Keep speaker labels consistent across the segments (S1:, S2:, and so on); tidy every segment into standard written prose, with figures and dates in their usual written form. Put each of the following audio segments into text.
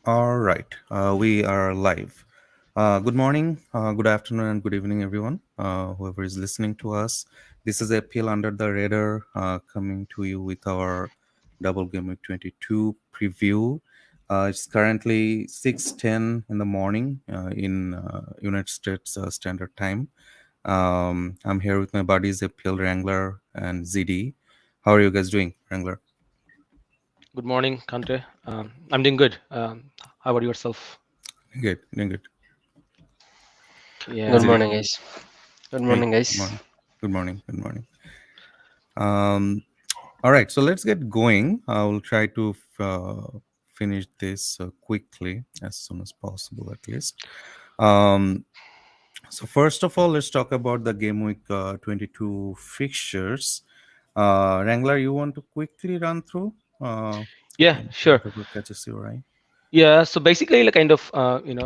S1: All right, we are live. Good morning, good afternoon, and good evening, everyone. Whoever is listening to us, this is FPL Under the Radar coming to you with our Double Game Week 22 preview. It's currently 6:10 in the morning in United States Standard Time. I'm here with my buddies FPL Wrangler and ZD. How are you guys doing, Wrangler?
S2: Good morning, Kante. I'm doing good. How about yourself?
S1: Good, doing good.
S3: Good
S2: Yeah.
S1: ZD.
S3: morning, guys. Good
S1: Hey,
S3: morning,
S1: good
S3: guys.
S1: morning. Good morning. Good morning. Um, all right, so let's get going. I will try to finish this quickly as soon as possible, at least. Um, so first of all, let's talk about the Game Week 22 fixtures. Wrangler, you want to quickly run through
S2: Yeah, sure.
S1: whatever catches your eye?
S2: Yeah. So basically, like kind of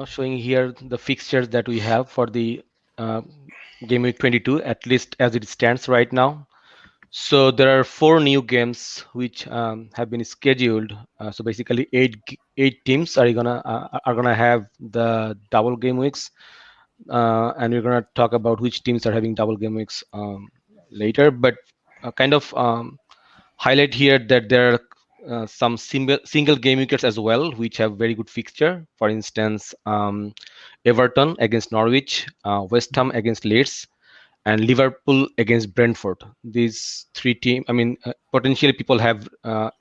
S2: showing here the fixtures that we have for the uh, game week 22, at least as it stands right now. So there are four new games which have been scheduled. So basically, eight teams are gonna have the double game weeks, and we're gonna talk about which teams are having double game weeks later. But kind of highlight here that there are some single game wickets as well, which have very good fixture. For instance, Everton against Norwich, West Ham against Leeds, and Liverpool against Brentford. These three teams, I mean, potentially people have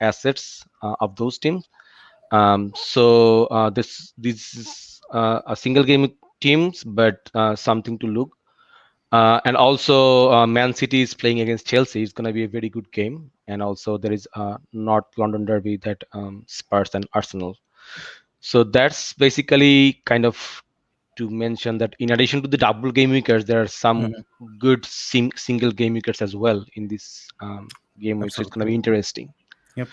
S2: assets of those teams. This is a single game teams, but something to look. And also, Man City is playing against Chelsea. It's going to be a very good game. And also, there is North London derby that Spurs and Arsenal. So that's basically kind of to mention that in addition to the double game weekers, there are some
S1: Mhm.
S2: good single game weekers as well in this game week. So it's going to
S1: Absolutely.
S2: be interesting.
S1: Yep.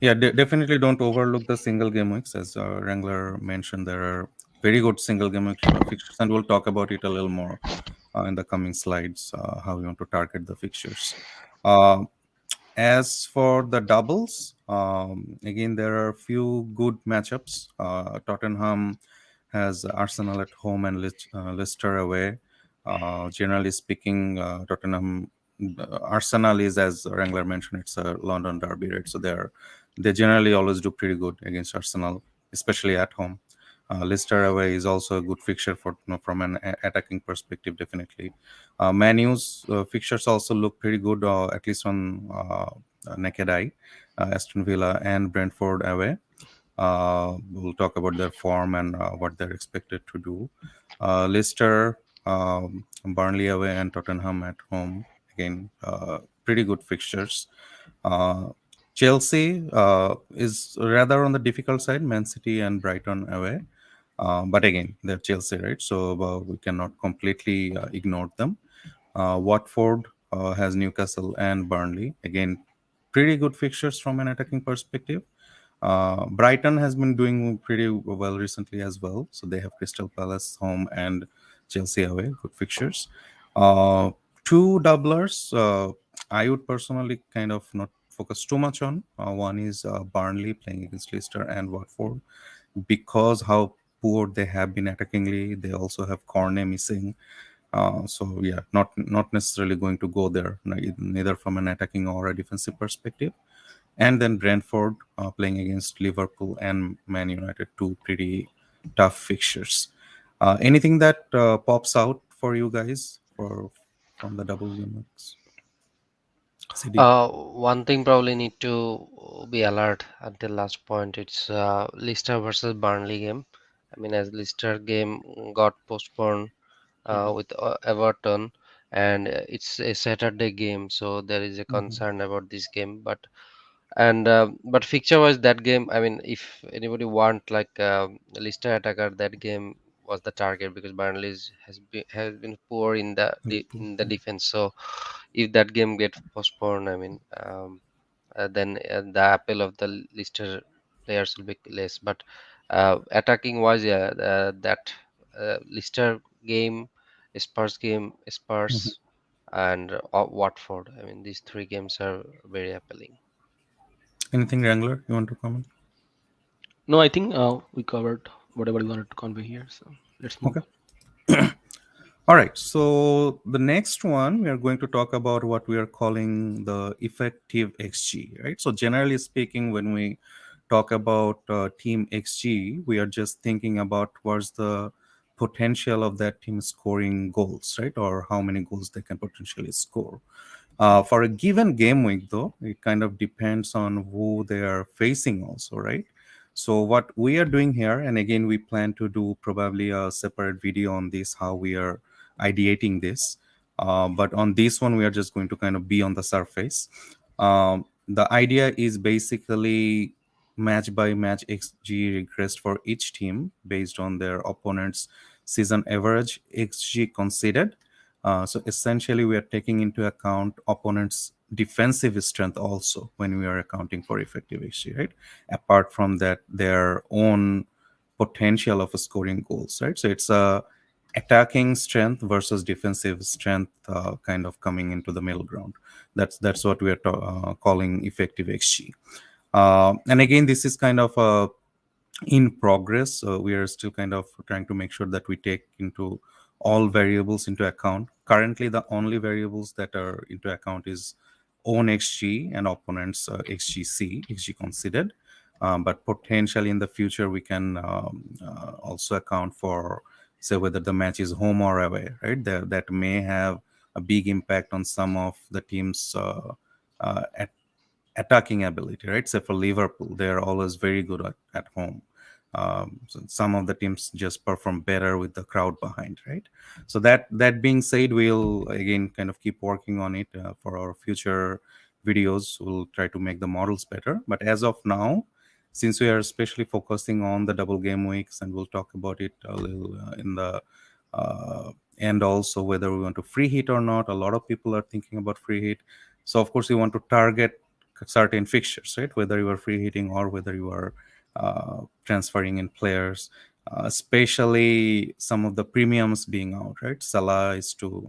S1: Yeah, definitely don't overlook the single game weeks. As Wrangler mentioned, there are very good single game week fixtures, and we'll talk about it a little more in the coming slides, how we want to target the fixtures. Uh, as for the doubles, again, there are a few good matchups. Tottenham has Arsenal at home and Leicester away. Generally speaking, Arsenal is, as Wrangler mentioned, it's a London derby, right? So they generally always do pretty good against Arsenal, especially at home. Leicester away is also a good fixture for from an attacking perspective, definitely. Man U's fixtures also look pretty good, at least on naked eye. Aston Villa and Brentford away. We'll talk about their form and what they're expected to do. Leicester, Burnley away, and Tottenham at home. Again, pretty good fixtures. Uh, Chelsea is rather on the difficult side. Man City and Brighton away. But again, they're Chelsea, right? So we cannot completely ignore them. Watford has Newcastle and Burnley. Again, pretty good fixtures from an attacking perspective. Brighton has been doing pretty well recently as well. So they have Crystal Palace home and Chelsea away. Good fixtures. Uh, Two doublers, I would personally kind of not focus too much on. One is Burnley playing against Leicester and Watford because how poor they have been attackingly. They also have Cornet missing. So yeah, not necessarily going to go there, neither from an attacking or a defensive perspective. And then Brentford playing against Liverpool and Man United, two pretty tough fixtures. Anything that pops out for you guys for from the double game weeks? CD.
S3: One thing probably need to be alert until last point. It's Leicester versus Burnley game. I mean, as Leicester game got postponed
S1: Mhm,
S3: with Everton, and it's a Saturday game, so there is a
S1: mhm,
S3: concern about this game. But fixture wise, that game, I mean, if anybody want like Leicester attacker, that game was the target because has been poor in
S1: Liverpool,
S3: in the
S1: yeah.
S3: defense. So if that game get postponed, I mean, then the appeal of the Leicester players will be less. But attacking wise, yeah, that Leicester game,
S1: Mhm.
S3: Spurs, and Watford. I mean, these three games are very appealing.
S1: Anything Wrangler you want to comment?
S2: No, I think we covered whatever we wanted to convey here. So let's move
S1: Okay.
S2: on.
S1: All right. So the next one, we are going to talk about what we are calling the effective XG, right? So generally speaking, when we talk about team XG, we are just thinking about what's the potential of that team scoring goals, right? Or how many goals they can potentially score. For a given game week, though, it kind of depends on who they are facing also, right? So what we are doing here, and again, we plan to do probably a separate video on this, how we are ideating this. But on this one, we are just going to kind of be on the surface. The idea is basically match by match XG regressed for each team based on their opponent's season average XG conceded. So essentially, we are taking into account opponents' defensive strength also when we are accounting for effective XG, right? Apart from that, their own potential of scoring goals, right? So it's a attacking strength versus defensive strength kind of coming into the middle ground. That's what we are calling effective XG. And again, this is kind of a in progress. We are still kind of trying to make sure that we take into all variables into account. Currently, the only variables that are into account is own XG and opponents XGC, XG considered. But potentially in the future, we can also account for, say, whether the match is home or away, right? That may have a big impact on some of the team's attacking ability, right? So for Liverpool, they are always very good at home. So some of the teams just perform better with the crowd behind, right? So that being said, we'll again kind of keep working on it for our future videos. We'll try to make the models better. But as of now, since we are especially focusing on the double game weeks, and we'll talk about it a little in the and also whether we want to free hit or not. A lot of people are thinking about free hit. So of course, we want to target certain fixtures, right? Whether you are free hitting or whether you are transferring in players, especially some of the premiums being out, right? Salah is to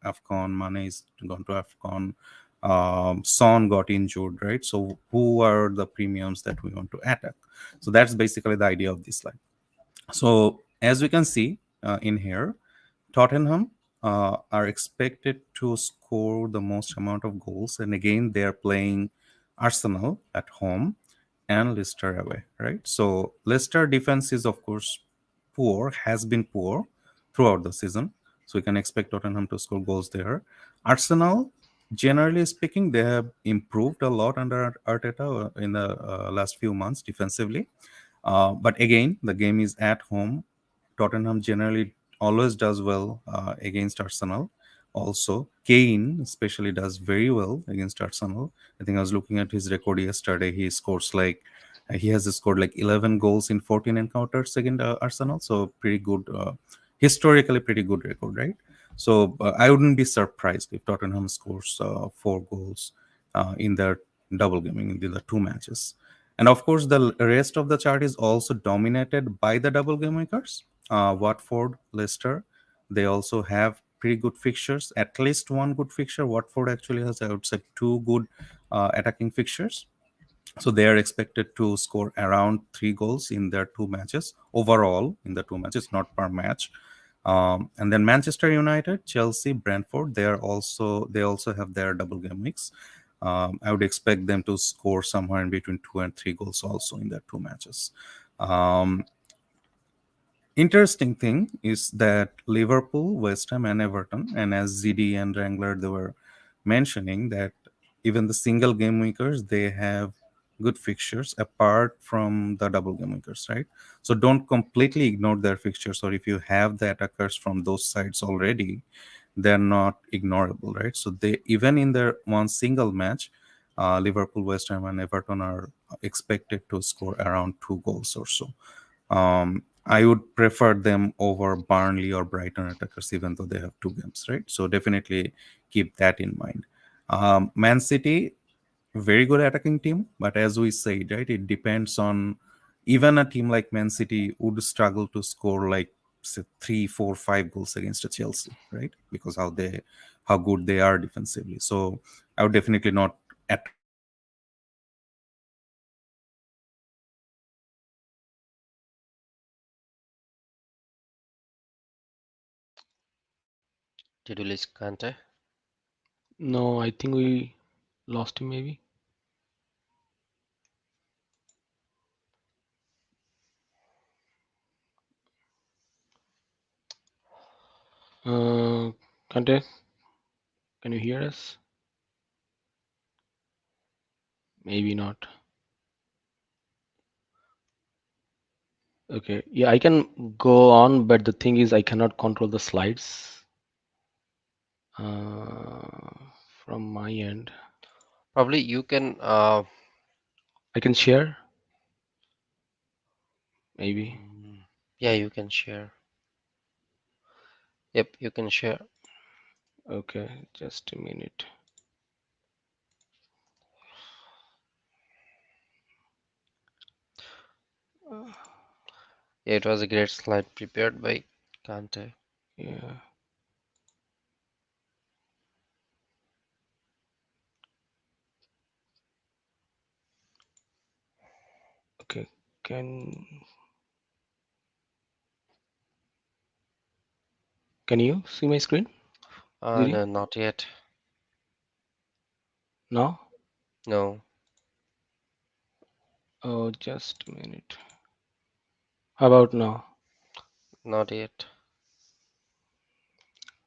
S1: AFCON, Mane is gone to AFCON, Son got injured, right? So who are the premiums that we want to attack? So that's basically the idea of this slide. So as we can see in here, Tottenham are expected to score the most amount of goals, and again they are playing Arsenal at home and Leicester away, right? So Leicester defense is of course poor, has been poor throughout the season, so we can expect Tottenham to score goals there. Arsenal, generally speaking, they have improved a lot under Arteta in the last few months defensively. But again, the game is at home. Tottenham generally always does well against Arsenal. Also, Kane especially does very well against Arsenal. I think I was looking at his record yesterday. He has scored like 11 goals in 14 encounters against Arsenal. So pretty good, historically pretty good record, right? So I wouldn't be surprised if Tottenham scores 4 goals in their double gaming in the 2 matches. And of course, the rest of the chart is also dominated by the double game makers. Watford, Leicester, they also have pretty good fixtures. At least one good fixture. Watford actually has, I would say, 2 good attacking fixtures. So they are expected to score around 3 goals in their 2 matches overall in the 2 matches, not per match. And then Manchester United, Chelsea, Brentford, they also have their double game weeks. I would expect them to score somewhere in between 2 and 3 goals also in their 2 matches. Um, Interesting thing is that Liverpool, West Ham, and Everton, and as ZD and Wrangler they were mentioning that even the single game weekers they have good fixtures apart from the double game weekers, right? So don't completely ignore their fixtures, or if you have the attackers from those sides already, they're not ignorable, right? So they even in their one single match, Liverpool, West Ham, and Everton are expected to score around 2 goals or so. I would prefer them over Burnley or Brighton attackers, even though they have 2 games, right? So definitely keep that in mind. Man City, very good attacking team, but as we said, right, it depends on even a team like Man City would struggle to score like say 3, 4, 5 goals against a Chelsea, right? Because how good they are defensively. So I would definitely not attack
S3: Did you lose Kante?
S2: No, I think we lost him maybe. Kante, can you hear us? Maybe not. Okay, yeah, I can go on, but the thing is I cannot control the slides from my end.
S3: Probably you can.
S2: I can share, maybe.
S3: Yeah, you can share. Yep, you can share.
S2: Okay, just a minute.
S3: Yeah, it was a great slide prepared by Kante.
S2: Yeah, okay. Can you see my screen, Ziri?
S3: No, not yet.
S2: No?
S3: No,
S2: Oh, just a minute. How about now?
S3: not yet.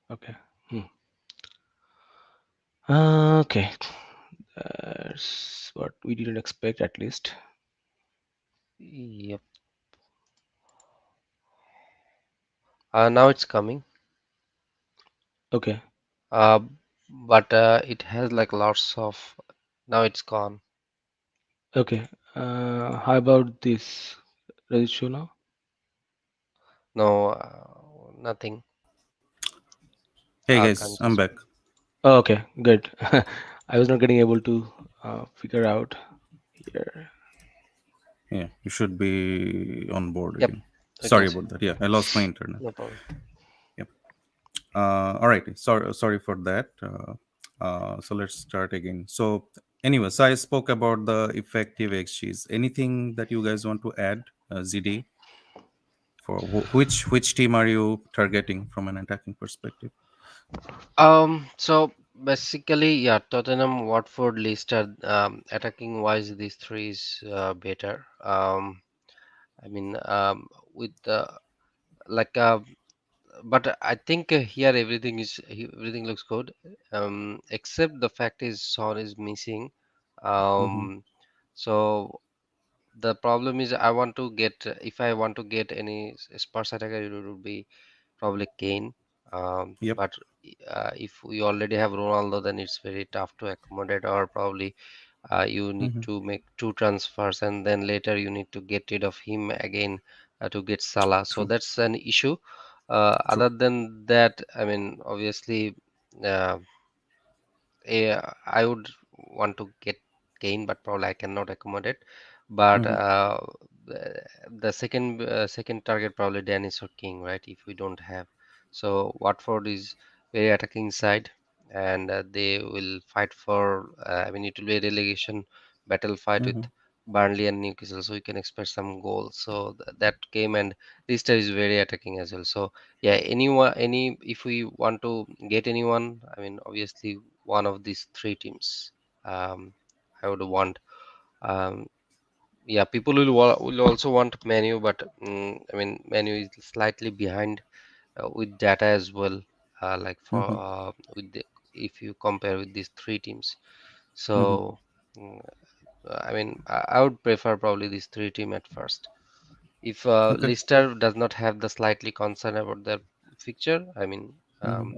S2: Okay. Okay. That's what we didn't expect, at least.
S3: Yep. Now it's coming.
S2: Okay.
S3: Uh, but it has like lots of. Now it's gone.
S2: Okay. How about this? Does it show now?
S3: No, nothing.
S1: Hey guys, I'm
S3: Kante's.
S1: back.
S2: Oh, okay. Good. I was not getting able to figure out here.
S1: Yeah, you should be on board
S3: Yep,
S1: again.
S3: I can
S1: Sorry
S3: see.
S1: about that. Yeah, I lost my internet.
S3: No problem.
S1: Yep. All right. Sorry for that. So let's start again. So, anyways, I spoke about the effective XGs. Anything that you guys want to add, ZD? For which team are you targeting from an attacking perspective?
S3: So basically, yeah, Tottenham, Watford, Leicester, attacking wise, these three is better. I mean, with like, but I think here everything looks good. Except the fact is Son is missing.
S1: Mm-hmm.
S3: Um, so the problem is I want to get if I want to get any Spurs attacker, it would be probably Kane.
S1: Yep.
S3: But if we already have Ronaldo, then it's very tough to accommodate, or probably you need
S1: Mm-hmm.
S3: to make two transfers and then later you need to get rid of him again to get Salah. So
S1: True.
S3: that's an issue.
S1: True.
S3: Other than that, I mean, obviously, uh, I would want to get Kane, but probably I cannot accommodate. But
S1: Mm-hmm.
S3: the second target probably Dennis or King, right? If we don't have, so Watford is very attacking side, and they will fight for. I mean, it will be a relegation battle fight with
S1: Mm-hmm.
S3: Burnley and Newcastle, so we can expect some goals. So that game, and Leicester is very attacking as well. So yeah, anyone, if we want to get anyone, I mean, obviously one of these three teams. I would want. Um, yeah, people will also want Manu, but I mean, Manu is slightly behind with data as well. Like for
S1: Mm-hmm.
S3: with if you compare with these three teams,
S1: Mm-hmm.
S3: so mm, I mean, I would prefer probably these three team at first. If
S1: Okay.
S3: Leicester does not have the slightly concern about their fixture, I mean,
S1: Mm-hmm.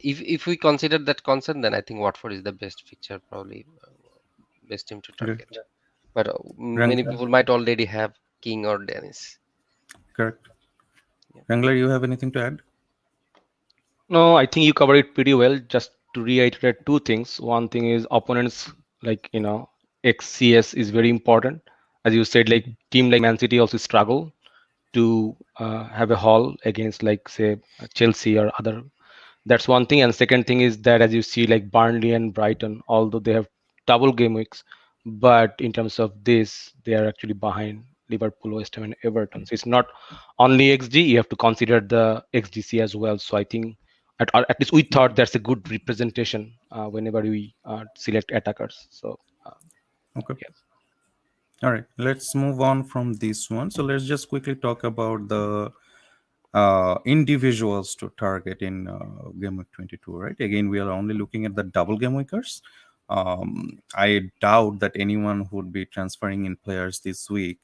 S3: if we consider that concern, then I think Watford is the best fixture, probably best team to
S1: Great.
S3: target. But
S1: Wrang-
S3: many people might already have King or Dennis.
S1: Correct.
S3: Yeah.
S1: Wrangler, you have anything to add?
S2: No, I think you covered it pretty well. Just to reiterate two things. One thing is opponents, like, XCS is very important. As you said, like
S1: Mm-hmm.
S2: team like Man City also struggle to have a haul against, like, say, Chelsea or other. That's one thing. And second thing is that, as you see, like Burnley and Brighton, although they have double game weeks, but in terms of this, they are actually behind Liverpool, West Ham, and Everton. So it's not only XG; you have to consider the XGC as well. So I think at least we thought that's a good representation whenever we select attackers. So
S1: Okay.
S2: yeah.
S1: All right. Let's move on from this one. So let's just quickly talk about the individuals to target in Game Week 22, right? Again, we are only looking at the double game weekers. I doubt that anyone who would be transferring in players this week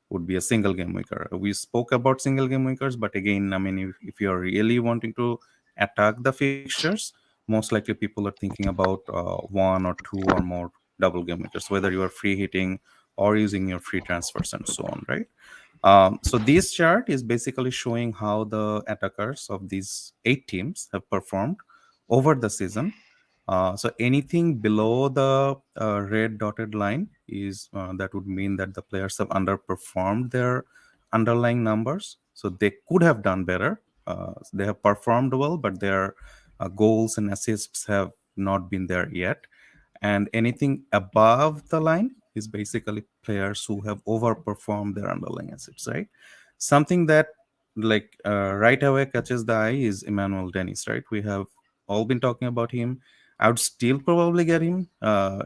S1: would be a single game weeker. We spoke about single game weekers, but again, I mean, if you're really wanting to attack the fixtures, most likely people are thinking about one or two or more double game weekers, whether you are free hitting or using your free transfers and so on, right? So this chart is basically showing how the attackers of these 8 teams have performed over the season. So anything below the red dotted line is that would mean that the players have underperformed their underlying numbers. So they could have done better. They have performed well, but their goals and assists have not been there yet. And anything above the line is basically players who have overperformed their underlying assets, right? Something that right away catches the eye is Emmanuel Dennis, right? We have all been talking about him. I would still probably get him. I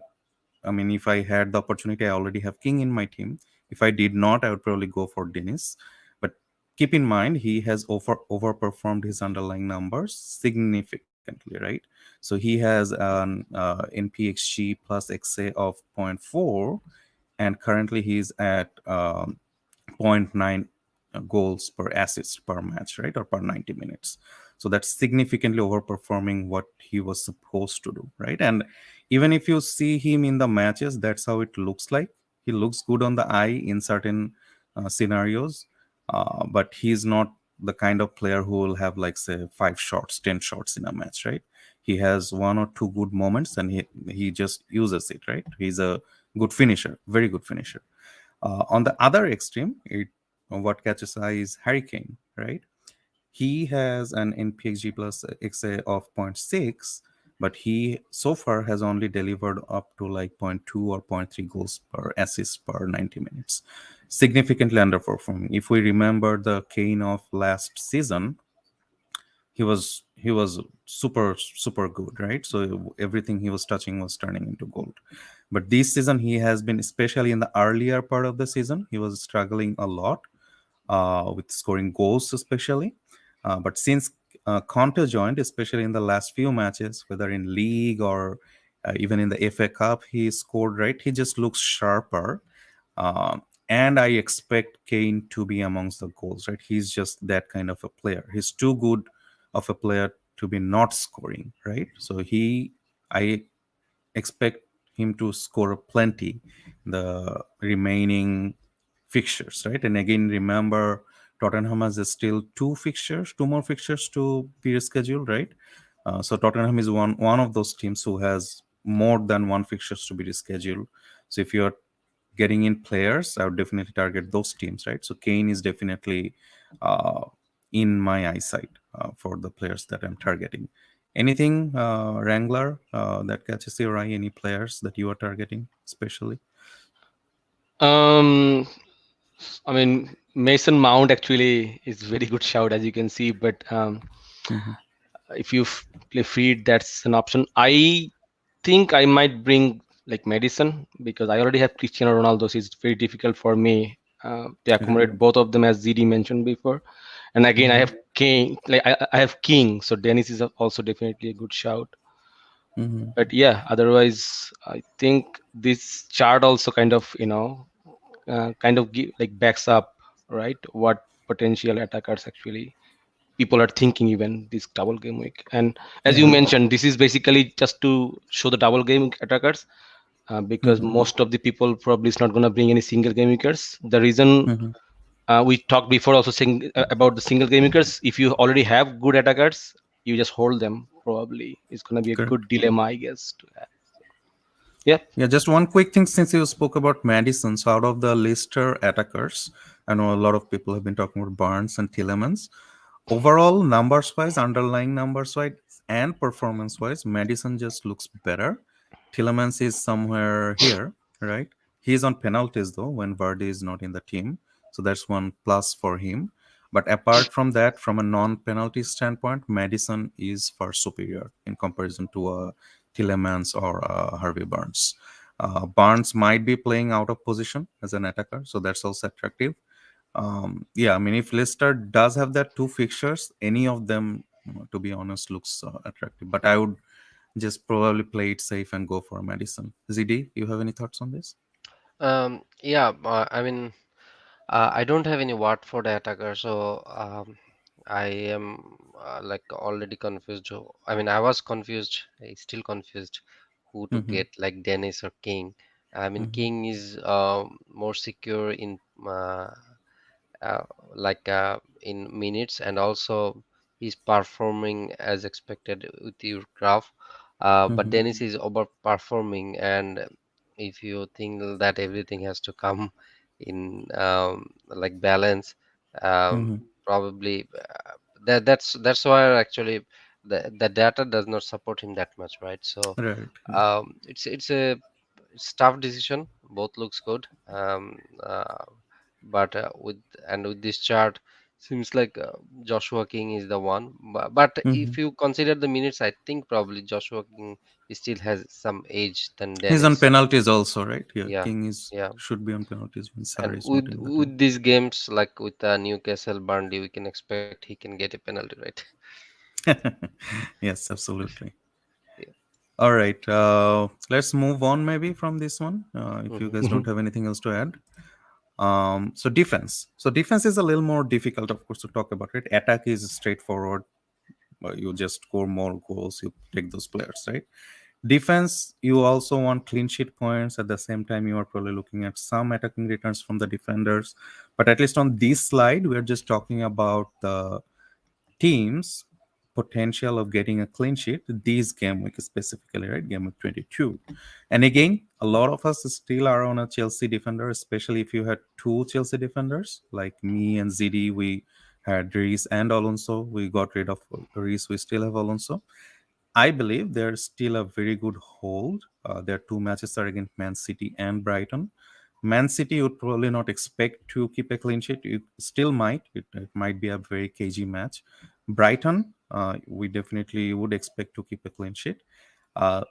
S1: mean, if I had the opportunity, I already have King in my team. If I did not, I would probably go for Dennis. But keep in mind, he has overperformed his underlying numbers significantly, right? So he has an NPXG plus XA of zero point 0.4, and currently he's at zero point 0.9 goals per assist per match, right? Or per 90 minutes. So that's significantly overperforming what he was supposed to do, right? And even if you see him in the matches, that's how it looks like. He looks good on the eye in certain scenarios, but he's not the kind of player who will have, like, say, 5 shots, 10 shots in a match, right? He has one or two good moments and he just uses it, right? He's a good finisher, very good finisher. On the other extreme, what catches eye is Hurricane, right? He has an NPXG plus XA of zero point 0.6, but he so far has only delivered up to like zero point 0.2 or zero point 0.3 goals per assist per 90 minutes. Significantly underperforming. If we remember the Kane of last season, he was super good, right? So everything he was touching was turning into gold. But this season he has been, especially in the earlier part of the season, he was struggling a lot with scoring goals especially. But since Conte joined, especially in the last few matches, whether in league or even in the FA Cup, he scored, right? He just looks sharper. And I expect Kane to be amongst the goals, right? He's just that kind of a player. He's too good of a player to be not scoring, right? So I expect him to score plenty the remaining fixtures, right? And again, remember, Tottenham has still two more fixtures to be rescheduled, right? So Tottenham is one of those teams who has more than one fixtures to be rescheduled. So if you're getting in players, I would definitely target those teams, right? So Kane is definitely uh, in my eyesight for the players that I'm targeting. Anything, Wrangler, that catches your eye? Any players that you are targeting, especially?
S2: um I mean, Mason Mount actually is very good shout, as you can see, but
S1: Hmm.
S2: if you play free, that's an option. I think I might bring like Madison because I already have Cristiano Ronaldo, so it's very difficult for me to
S1: Okay.
S2: accommodate both of them, as ZD mentioned before. And again, I
S1: Hmm.
S2: have King, like I have King, so Dennis is also definitely a good shout.
S1: Hmm.
S2: But yeah, otherwise, I think this chart also kind of like backs up, right, what potential attackers actually people are thinking even this double game week. And as you
S1: Yeah.
S2: mentioned, this is basically just to show the double game week attackers because
S1: Hmm.
S2: most of the people probably is not going to bring any single game weekers. The reason
S1: Hmm.
S2: we talked before also saying about the single game weekers, if you already have good attackers, you just hold them. Probably it's going to be a
S1: Correct.
S2: good dilemma, I guess, to have. Yeah.
S1: Yeah, just one quick thing since you spoke about Madison. So, out of the Leicester attackers, I know a lot of people have been talking about Barnes and Tillemans. Overall, numbers wise, underlying numbers wise, and performance wise, Madison just looks better. Tillemans is somewhere here, right? He's on penalties though when Vardy is not in the team. So, that's one plus for him. But apart from that, from a non-penalty standpoint, Madison is far superior in comparison to Tillemans or Harvey Barnes. Barnes might be playing out of position as an attacker, so that's also attractive. Yeah, I mean, if Leicester does have that two fixtures, any of them, to be honest, looks attractive. But I would just probably play it safe and go for Madison. ZD, you have any thoughts on this?
S3: Yeah, I mean, I don't have any Watford attacker, so I am like already confused. I mean, I was confused. I still confused who to
S1: Mm-hmm.
S3: get, like Dennis or King. I mean,
S1: Mm-hmm.
S3: King is more secure in uh, in minutes, and also he's performing as expected with your graph. But
S1: Mm-hmm.
S3: Dennis is overperforming, and if you think that everything has to come in like balance,
S1: Mm-hmm.
S3: probably that's why actually the data does not support him that much, right? So
S1: Right. Yeah.
S3: it's tough decision. Both looks good. But with this chart, seems like Joshua King is the one. But
S1: Mm-hmm.
S3: if you consider the minutes, I think probably Joshua King still has some age than
S1: He's on
S3: Dennis.
S1: penalties also, right? Yeah,
S3: Yeah,
S1: King is
S3: yeah.
S1: should be on penalties when
S3: And
S1: Sarri is not
S3: with
S1: in the team.
S3: with these games, like with Newcastle, Burnley, we can expect he can get a penalty, right?
S1: Yes, absolutely.
S3: Yeah.
S1: All right, let's move on maybe from this one. If you
S3: Hmm.
S1: guys don't have anything else to add. So defense. So defense is a little more difficult, of course, to talk about. Right? Attack is straightforward. You just score more goals, you take those players, right? Defense, you also want clean sheet points. At the same time, you are probably looking at some attacking returns from the defenders. But at least on this slide, we're just talking about the teams potential of getting a clean sheet this game week specifically, right? Game week 22. And again, a lot of us still are on a Chelsea defender, especially if you had two Chelsea defenders like me and ZD. We had Reese and Alonso. We got rid of Reese. We still have Alonso. I believe there's still a very good hold. Their two matches are against Man City and Brighton. Man City would probably not expect to keep a clean sheet. It still might. It might be a very cagey match. Brighton, we definitely would expect to keep a clean sheet.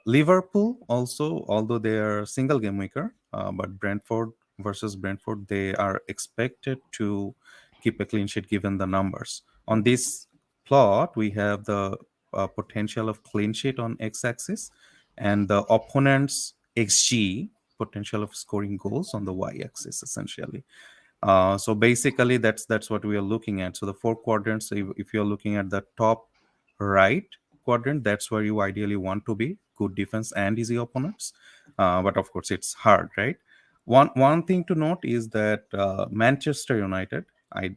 S1: Liverpool also, although they are single game weaker, but Brentford versus Brentford, they are expected to keep a clean sheet given the numbers. On this plot, we have the potential of clean sheet on x-axis and the opponent's xg potential of scoring goals on the y-axis essentially. So basically that's what we are looking at. So the four quadrants, if you're looking at the top right quadrant, that's where you ideally want to be: good defense and easy opponents. But of course it's hard, right? One thing to note is that Manchester United, I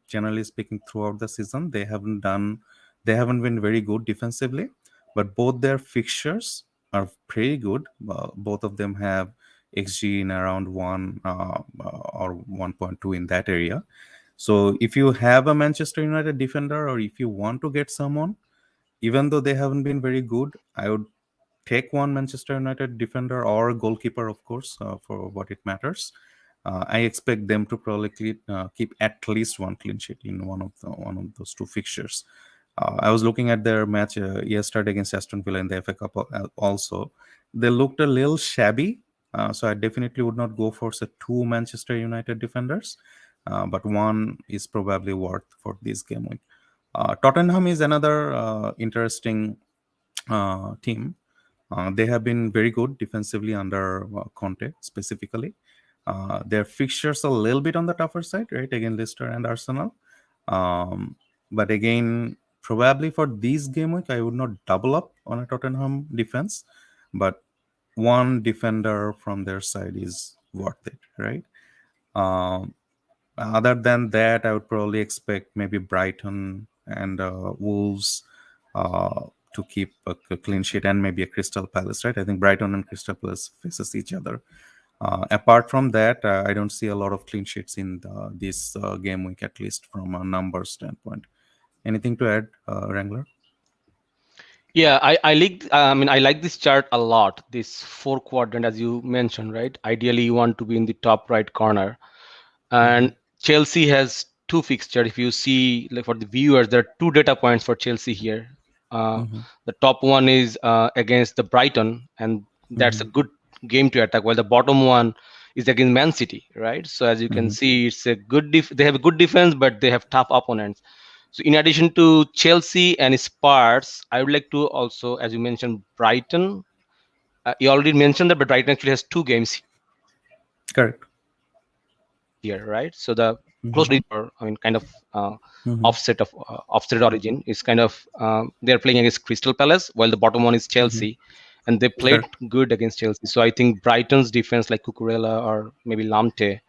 S1: generally speaking throughout the season, they haven't been very good defensively, but both their fixtures are pretty good. Both of them have xg in around 1 or 1.2 in that area. So if you have a Manchester United defender, or if you want to get someone, even though they haven't been very good, I would take one Manchester United defender or goalkeeper, of course, for what it matters. I expect them to probably keep at least one clean sheet in one of those two fixtures. I was looking at their match yesterday against Aston Villa in the FA Cup also. They looked a little shabby, so I definitely would not go for say two Manchester United defenders, but one is probably worth for this game week. Tottenham is another interesting team. They have been very good defensively under Conte specifically. Their fixtures a little bit on the tougher side, right? Again, Leicester and Arsenal. Um, but again, probably for this game week, I would not double up on a Tottenham defense, but one defender from their side is worth it, right? Um, Other than that, I would probably expect maybe Brighton and Wolves to keep a clean sheet, and maybe a Crystal Palace, right? I think Brighton and Crystal Palace faces each other. Apart from that, I don't see a lot of clean sheets in this game week, at least from a numbers standpoint. Anything to add, Wrangler?
S2: Yeah, I like this chart a lot. This four quadrant, as you mentioned, right? Ideally, you want to be in the top right corner.
S1: Mm-hmm.
S2: And Chelsea has two fixture. If you see, like for the viewers, there are two data points for Chelsea here.
S1: Mm-hmm.
S2: The top one is against the Brighton, and that's a
S1: Mm-hmm.
S2: good game to attack. While the bottom one is against Man City, right? So as you can
S1: Mm-hmm.
S2: see, it's a good. They have a good defense, but they have tough opponents. So in addition to Chelsea and Spurs, I would like to also, as you mentioned, Brighton. You already mentioned that, but Brighton actually has two games
S1: Correct.
S2: here, right? So the close,
S1: Mm-hmm.
S2: I mean, kind of
S1: Mm-hmm.
S2: offset origin is kind of they're playing against Crystal Palace, while the bottom one is
S1: Mm-hmm.
S2: Chelsea, and they played
S1: Correct.
S2: good against Chelsea. So I think Brighton's defense, like Cucurella or maybe Lamte,
S1: True.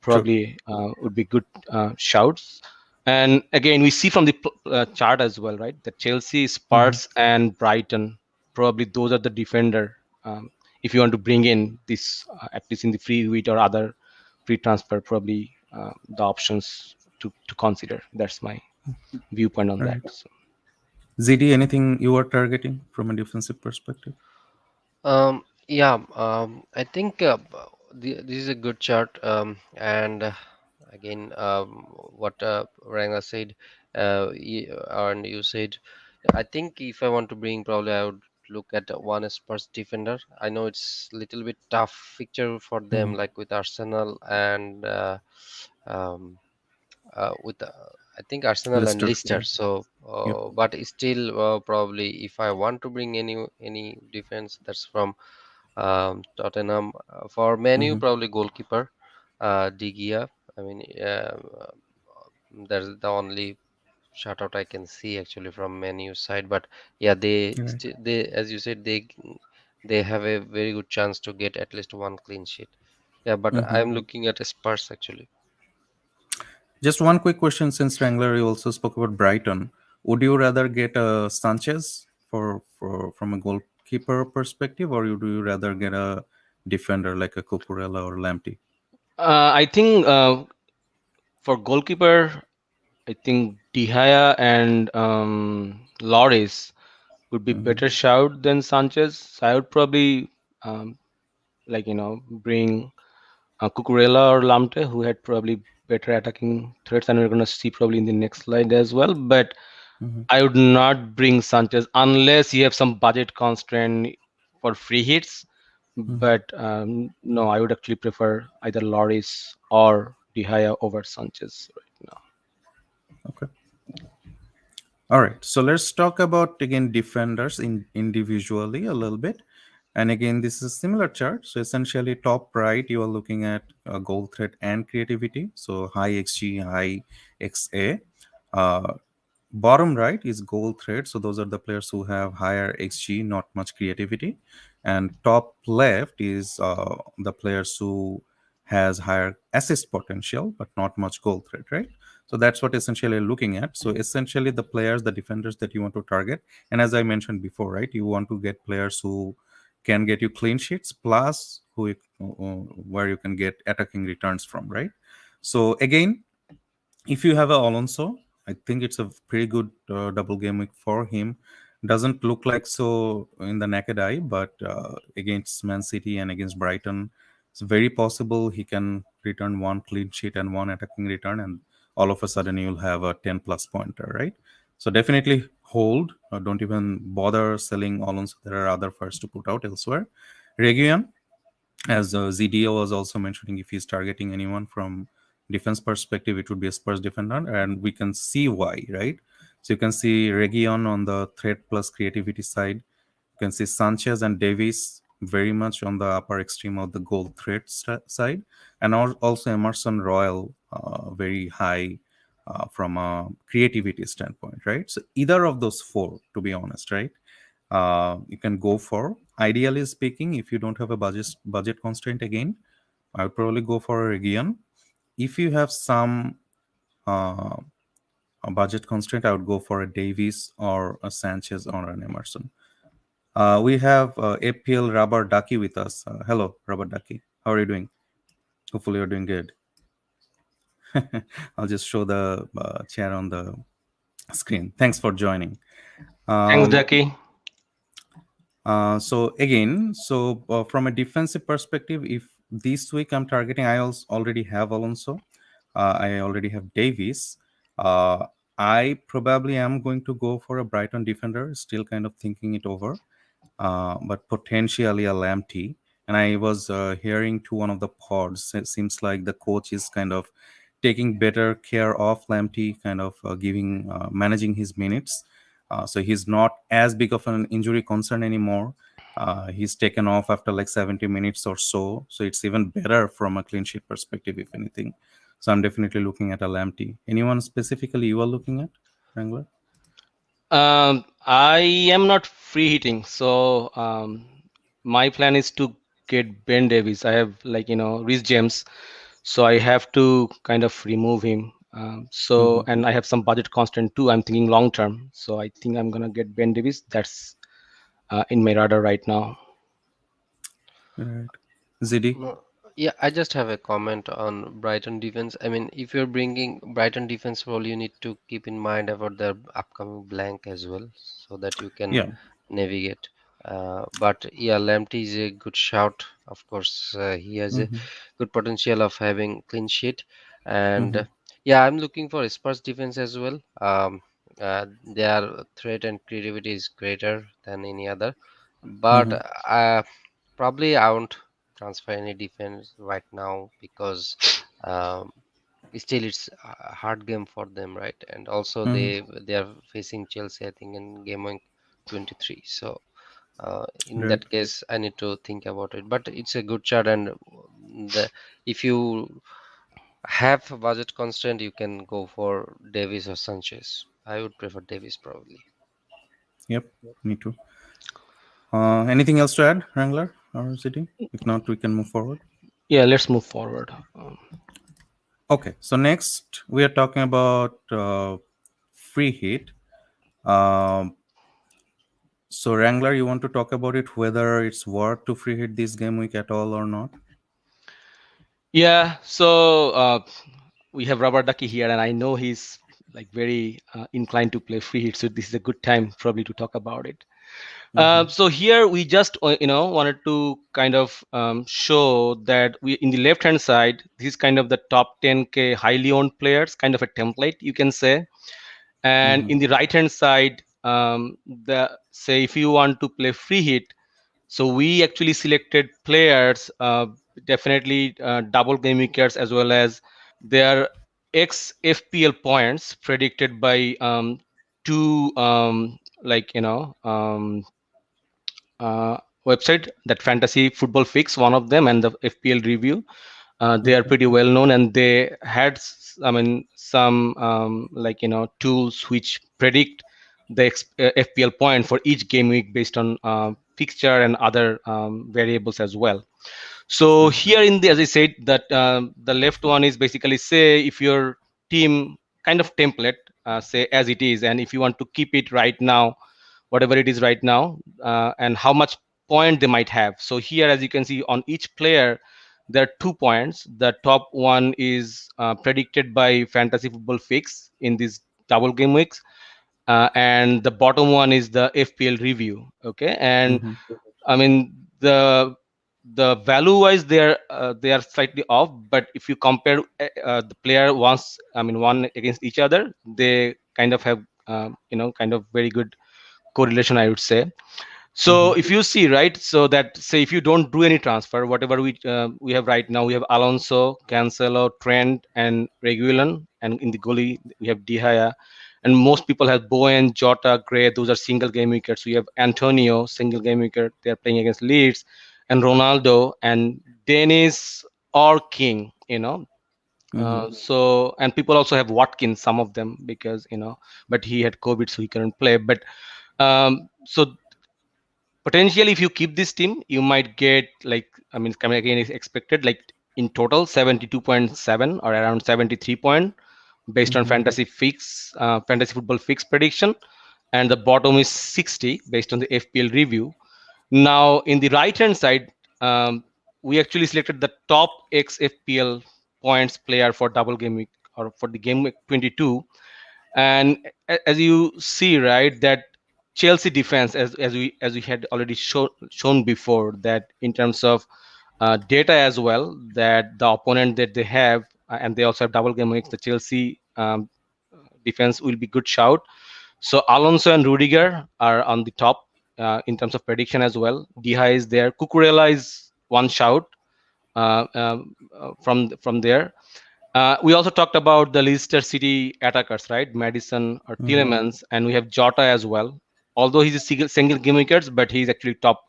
S2: probably would be good shouts. And again, we see from the chart as well, right? That Chelsea,
S1: Mm-hmm.
S2: Spurs, and Brighton, probably those are the defender. If you want to bring in this, at least in the free hit or other free transfer, probably the options to consider. That's my viewpoint on
S1: All
S2: that.
S1: right.
S2: So.
S1: ZD, anything you are targeting from a defensive perspective?
S3: Yeah, I think this is a good chart. And again, what Ranga said, and you said, I think if I want to bring, probably I would look at one Spurs defender. I know it's little bit tough fixture for
S1: Mm-hmm.
S3: them, like with Arsenal and um, with I think Arsenal and
S1: Leicester.
S3: Leicester.
S1: Yeah.
S3: So,
S1: Yep.
S3: but still, probably if I want to bring any defense, that's from Tottenham. For Manu,
S1: Mm-hmm.
S3: probably goalkeeper, De Gea. I mean, that's the only shout out I can see actually from Manu side. But yeah,
S1: Right.
S3: they, as you said, they have a very good chance to get at least one clean sheet. Yeah, but
S1: Mm-hmm.
S3: I'm looking at Spurs actually.
S1: Just one quick question, since Wrangler, you also spoke about Brighton. Would you rather get a Sanchez for from a goalkeeper perspective, or do you rather get a defender like a Cucurella or Lamptey?
S2: I think for goalkeeper, I think De Gea and Loris would be
S1: Mm-hmm.
S2: better shout than Sanchez. So I would probably um, bring Cucurella or Lamte, who had probably better attacking threats, and we're going to see probably in the next slide as well. But
S1: Mm-hmm.
S2: I would not bring Sanchez unless you have some budget constraint for free hits.
S1: Mm-hmm.
S2: But no, I would actually prefer either Loris or De Gea over Sanchez right now.
S1: Okay. All right. So let's talk about again defenders in individually a little bit. And again, this is a similar chart. So essentially, top right, you are looking at goal threat and creativity. So high XG, high XA. Uh, Bottom right is goal threat. So those are the players who have higher XG, not much creativity. And top left is the players who has higher assist potential, but not much goal threat, right? So that's what essentially you're looking at. So essentially the players, the defenders that you want to target. And as I mentioned before, right, you want to get players who can get you clean sheets plus where you can get attacking returns from, right? So again, if you have a Alonso, I think it's a pretty good double game week for him. Doesn't look like so in the naked eye, but against Man City and against Brighton, it's very possible he can return one clean sheet and one attacking return, and all of a sudden you'll have a 10 plus pointer, right? So definitely hold. Don't even bother selling Alonso. There are other fires to put out elsewhere. Reguilon, as ZDO was also mentioning, if he's targeting anyone from defense perspective, it would be a Spurs defender, and we can see why, right? So you can see Reguilon on the threat plus creativity side. You can see Sanchez and Davies very much on the upper extreme of the goal threat side, and also Emerson Royal very high from a creativity standpoint, right? So either of those four, to be honest, right? You can go for. Ideally speaking, if you don't have a budget constraint, again, I would probably go for a Region. If you have some uh, a budget constraint, I would go for a Davies or a Sanchez or an Emerson. We have FPL Rubber Ducky with us. Hello, Rubber Ducky. How are you doing? Hopefully, you're doing good. I'll just show the chair on the screen. Thanks for joining.
S2: Thanks,
S1: Um,
S2: Ducky.
S1: So again, from a defensive perspective, if this week I'm targeting, I also already have Alonso. I already have Davies. Uh, I probably am going to go for a Brighton defender. Still kind of thinking it over, but potentially a Lamptey. And I was hearing to one of the pods. It seems like the coach is kind of taking better care of Lamptey, kind of giving managing his minutes. So he's not as big of an injury concern anymore. He's taken off after like 70 minutes or so. So it's even better from a clean sheet perspective, if anything. So I'm definitely looking at a Lamptey. Anyone specifically you are looking at, Wrangler?
S2: I am not free hitting, so my plan is to get Ben Davis. I have like Rhys James, so I have to kind of remove him. So
S1: Mm-hmm.
S2: and I have some budget constraint too. I'm thinking long term, so I think I'm gonna get Ben Davis. That's in my radar right now.
S1: Right. ZD?
S3: No, yeah, I just have a comment on Brighton defense. I mean, if you're bringing Brighton defense role, you need to keep in mind about the upcoming blank as well, so that you can
S1: Yeah.
S3: navigate. But yeah, Lamptey is a good shout. Of course, he has a
S1: Mm-hmm.
S3: good potential of having clean sheet. And
S1: Mm-hmm.
S3: yeah, I'm looking for Spurs defense as well. Their threat and creativity is greater than any other. But
S1: Mm-hmm.
S3: probably I won't transfer any defense right now because um, still it's a hard game for them, right? And also
S1: Mm-hmm.
S3: they are facing Chelsea, I think, in game 23. So in
S1: Right.
S3: that case, I need to think about it. But it's a good chart, and the if you have a budget constraint, you can go for Davis or Sanchez. I would prefer Davis probably.
S1: Yep. Me too. Anything else to add, Wrangler or ZD? If not, we can move forward.
S2: Yeah, let's move forward.
S1: Okay. So next we are talking about free hit. Um, so Wrangler, you want to talk about it, whether it's worth to free hit this game week at all or not?
S2: Yeah, so we have Robert Ducky here, and I know he's like very inclined to play free hit, so this is a good time probably to talk about it.
S1: Mm-hmm.
S2: So here we just wanted to kind of show that we in the left hand side, this is kind of the top 10k highly owned players, kind of a template you can say. And
S1: Mm-hmm.
S2: in the right hand side, the say if you want to play free hit, so we actually selected players, definitely double game weekers, as well as their ex FPL points predicted by two like website, that Fantasy Football Fix, one of them, and the FPL Review. They are
S1: Mm-hmm.
S2: pretty well known, and they had I mean some like tools which predict the FPL point for each game week based on fixture and other variables as well. So
S1: Right.
S2: here in the, as I said, that the left one is basically say if your team kind of template, say as it is, and if you want to keep it right now, whatever it is right now, and how much point they might have. So here, as you can see, on each player, there are 2 points. The top one is predicted by Fantasy Football Fix in these double game weeks, and the bottom one is the FPL review. Okay, and
S1: Mm-hmm.
S2: I mean the value wise they are slightly off, but if you compare the player once, I mean one against each other, they kind of have kind of very good correlation, I would say. So
S1: Mm-hmm.
S2: if you see, right, so that say if you don't do any transfer, whatever we have right now, we have Alonso, Cancelo, Trent, and Reguilon, and in the goalie we have De Gea, and most people have Bowen, Jota, Gray. Those are single game wickets. We have Antonio, single game wicket. They are playing against Leeds, and Ronaldo and Dennis or King.
S1: Mm-hmm.
S2: So and people also have Watkins, some of them, because but he had COVID, so he couldn't play. But so potentially if you keep this team, you might get like, I mean, coming again is expected like in total 72.7 or around 73 point based on
S1: Mm-hmm.
S2: fantasy football fix prediction, and the bottom is 60 based on the FPL review. Now in the right hand side, we actually selected the top x FPL points player for double game week or for the game week 22. And as you see, right, that Chelsea defense, as we had already shown before, that in terms of data as well, that the opponent that they have, and they also have double game weeks. The Chelsea defense will be good shout. So Alonso and Rudiger are on the top in terms of prediction as well. Diha is there. Cucurella is one shout from there. We also talked about the Leicester City attackers, right? Madison or Tielemans, and we have Jota as well. Although he's a single game wickets, but he's actually top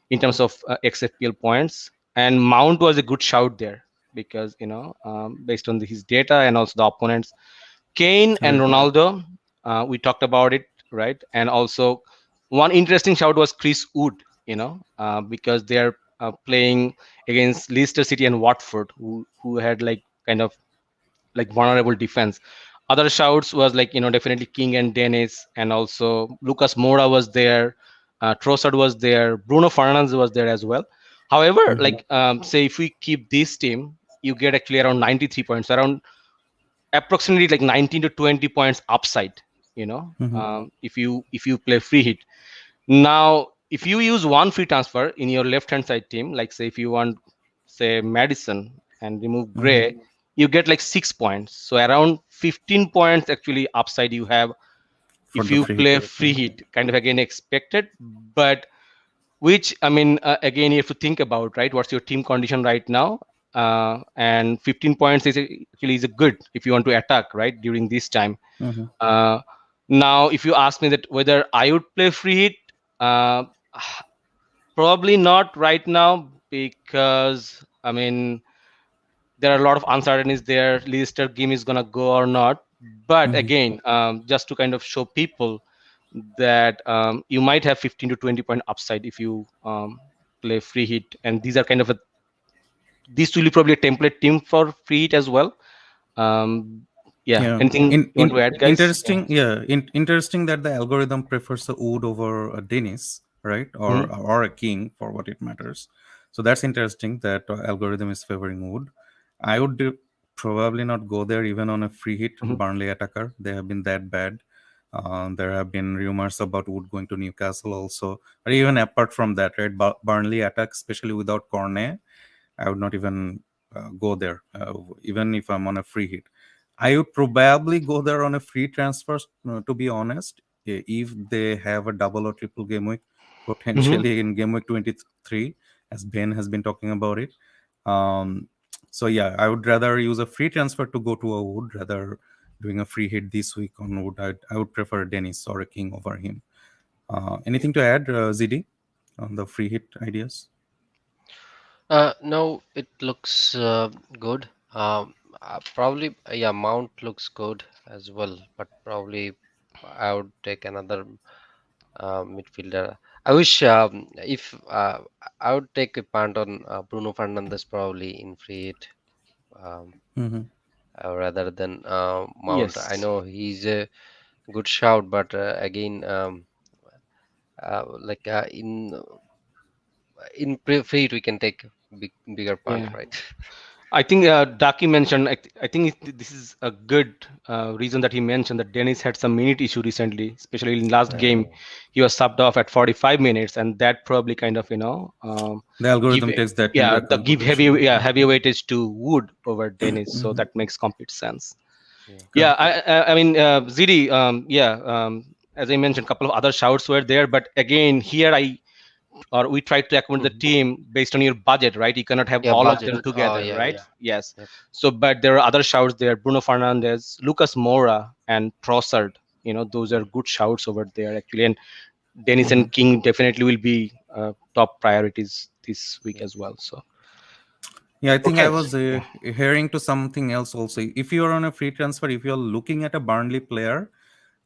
S2: in terms of XFPL points. And Mount was a good shout there because based on his data and also the opponents. Kane and
S1: Right.
S2: Ronaldo, we talked about it, right? And also one interesting shout was Chris Wood, because they're playing against Leicester City and Watford, who had like kind of like vulnerable defense. Other shouts was like definitely King and Dennis, and also Lucas Moura was there, Trossard was there, Bruno Fernandes was there as well. However, like say if we keep this team, you get actually around 93 points, around approximately like 19 to 20 points upside. If you play free hit. Now, if you use one free transfer in your left hand side team, like say if you want say Madison and remove Gray, you get like 6 points. So around 15 points actually upside you have
S1: For
S2: if
S1: the
S2: you
S1: free
S2: play
S1: hit.
S2: free hit, kind of again expected, but which again you have to think about, right? What's your team condition right now? And 15 points is actually is a good if you want to attack, right, during this time. Now, if you ask me that whether I would play free hit, probably not right now because there are a lot of uncertainties there. Leicester game is gonna go or not. But again, just to kind of show people that you might have 15 to 20 point upside if you play free hit, and these are kind of this will be probably a template team for free hit as well.
S1: Yeah.
S2: Anything you want to add, guys?
S1: Interesting that the algorithm prefers a Wood over a Dennis, right? Or a King for what it matters. So that's interesting that algorithm is favoring Wood. I would probably not go there even on a free hit Burnley attacker. They have been that bad. There have been rumors about Wood going to Newcastle also. Or even apart from that, right? Burnley attack, especially without Cornet, I would not even go there, even if I'm on a free hit. I would probably go there on a free transfer, to be honest, if they have a double or triple game week, potentially in game week 23, as Ben has been talking about it. So yeah, I would rather use a free transfer to go to a Wood rather doing a free hit this week on Wood. I would prefer Dennis or a King over him. Anything to add, ZD, on the free hit ideas?
S3: No, it looks good. Probably, yeah, Mount looks good as well, but probably I would take another midfielder. I wish if I would take a punt on Bruno Fernandes probably in free hit um, rather than Mount. I
S2: Yes.
S3: know he's a good shout, but again, like in free hit we can take bigger punt,
S2: Yeah.
S3: right?
S2: I think Daki mentioned. I think this is a good reason that he mentioned that Dennis had some minute issue recently, especially in last game. He was subbed off at 45 minutes, and that probably kind of
S1: The
S2: give
S1: algorithm takes that into account
S2: give heavy
S1: potentially.
S2: heavy weightage to Wood over Dennis, so that makes complete sense.
S3: Yeah.
S2: Yeah, I mean Zidi, as I mentioned, a couple of other shouts were there, but again here we try to accommodate the team based on your budget, right? You cannot have
S3: Yeah,
S2: all of
S3: budget.
S2: them
S3: Oh,
S2: together,
S3: yeah,
S2: right?
S3: yeah.
S2: Yes.
S3: Yep.
S2: So, but there are other shouts there: Bruno Fernandes, Lucas Moura, and Trossard. Those are good shouts over there actually. And Dennis and King definitely will be top priorities this week as well. So,
S1: Yeah, I think I
S2: okay.
S1: was hearing to something else also. If you are on a free transfer, if you're looking at a Burnley player,